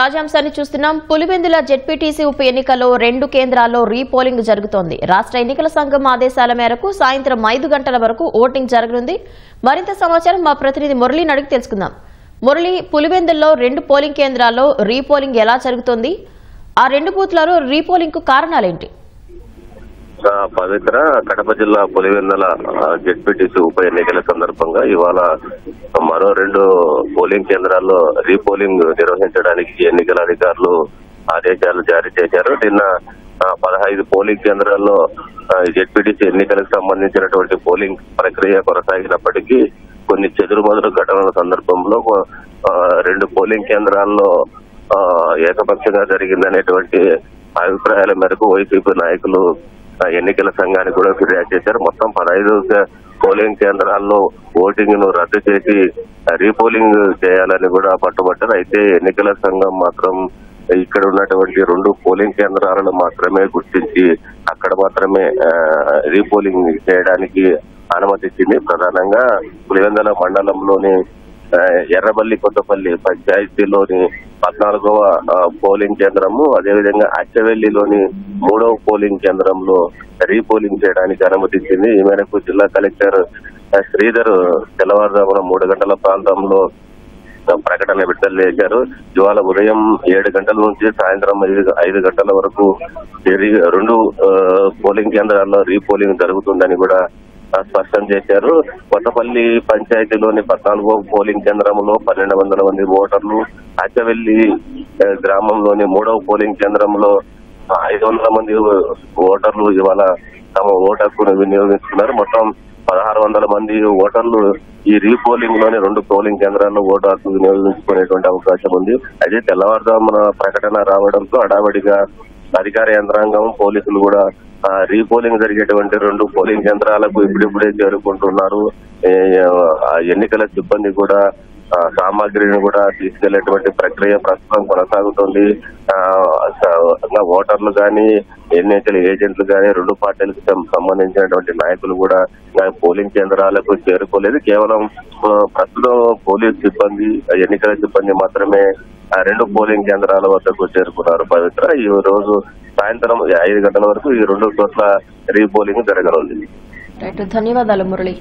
తాజా అంశాన్ని చూస్తున్నాం. పులివెందుల జెడ్పీటీసీ ఉప ఎన్నికలో 2 కేంద్రాల్లో రీపోలింగ్ జరుగుతోంది. రాష్ట్ర ఎన్నికల సంఘం ఆదేశాల మేరకు సాయంత్రం 5 గంటల వరకు ఓటింగ్ జరగనుంది. మరింత సమాచారం మా ప్రతినిధి మురళిని అడిగి తెలుసుకుందాం. మురళి, పులివెందుల్లో 2 పోలింగ్ కేంద్రాల్లో రీపోలింగ్ ఎలా జరుగుతోంది? ఆ 2 బూత్లలో రీపోలింగ్ కు కారణాలేంటి? పవిత్ర కడప జిల్లా పులివెందుల జెడ్పీటీసీ ఉప ఎన్నికల సందర్భంగా ఇవాళ మరో 2 పోలింగ్ కేంద్రాల్లో రీపోలింగ్ నిర్వహించడానికి ఎన్నికల అధికారులు ఆదేశాలు జారీ చేశారు. నిన్న 15 పోలింగ్ కేంద్రాల్లో జెడ్పీటీసీ ఎన్నికలకు సంబంధించినటువంటి పోలింగ్ ప్రక్రియ కొనసాగినప్పటికీ కొన్ని చెదురుమదురు ఘటనల సందర్భంలో 2 పోలింగ్ కేంద్రాల్లో ఏకపక్షంగా జరిగిందనేటువంటి అభిప్రాయాల మేరకు వైసీపీ నాయకులు ఎన్నికల సంఘానికి కూడా ఫిర్యాదు చేశారు. మొత్తం 15 పోలింగ్ కేంద్రాల్లో ఓటింగ్ ను రద్దు చేసి రీపోలింగ్ చేయాలని కూడా పట్టుబట్టారు. అయితే ఎన్నికల సంఘం మాత్రం ఇక్కడ ఉన్నటువంటి 2 పోలింగ్ కేంద్రాలను మాత్రమే గుర్తించి అక్కడ మాత్రమే రీపోలింగ్ చేయడానికి అనుమతించింది. ప్రధానంగా పులివెందుల మండలంలోని ఎర్రబల్లి కొత్తపల్లి పంచాయతీలోని 14వ పోలింగ్ కేంద్రము, అదేవిధంగా అచ్చవెల్లిలోని 3వ పోలింగ్ కేంద్రంలో రీపోలింగ్ చేయడానికి అనుమతించింది. ఈ మేరకు జిల్లా కలెక్టర్ శ్రీధర్ తెల్లవారుజామున 3 గంటల ప్రాంతంలో ప్రకటన విడుదల చేశారు. ఇవాళ ఉదయం 7 గంటల నుంచి సాయంత్రం 5 గంటల వరకు 2 పోలింగ్ కేంద్రాల్లో రీపోలింగ్ జరుగుతుందని కూడా స్పష్టం చేశారు. కొత్తపల్లి పంచాయతీలోని 14వ పోలింగ్ కేంద్రంలో 1200 మంది ఓటర్లు, అచ్చవెల్లి గ్రామంలోని 3వ పోలింగ్ కేంద్రంలో 500 మంది ఓటర్లు ఇవాళ తమ ఓటు హక్కును వినియోగిస్తున్నారు. మొత్తం 1600 మంది ఓటర్లు ఈ రీపోలింగ్ లోని 2 పోలింగ్ కేంద్రాల్లో ఓటు హక్కు వినియోగించుకునేటువంటి అవకాశం ఉంది. అయితే తెల్లవారుజామున ప్రకటన రావడంతో హడావడిగా అధికార యంత్రాంగం, పోలీసులు కూడా రీపోలింగ్ జరిగేటువంటి 2 పోలింగ్ కేంద్రాలకు ఇప్పుడిప్పుడే చేరుకుంటున్నారు. ఎన్నికల సిబ్బంది కూడా సామాగ్రిని కూడా తీసుకెళ్లేటువంటి ప్రక్రియ ప్రస్తుతం కొనసాగుతుంది. ఓటర్లు గాని, ఎన్నికల ఏజెంట్లు గాని 2 పార్టీలకు సంబంధించినటువంటి నాయకులు కూడా పోలింగ్ కేంద్రాలకు చేరుకోలేదు. కేవలం ప్రస్తుతం పోలీస్ సిబ్బంది, ఎన్నికల సిబ్బంది మాత్రమే 2 పోలింగ్ కేంద్రాల వద్దకు చేరుకున్నారు. పవిత్ర, ఈ రోజు సాయంత్రం 5 గంటల వరకు ఈ 2 చోట్ల రీపోలింగ్ జరగనుంది. ధన్యవాదాలు మురళి.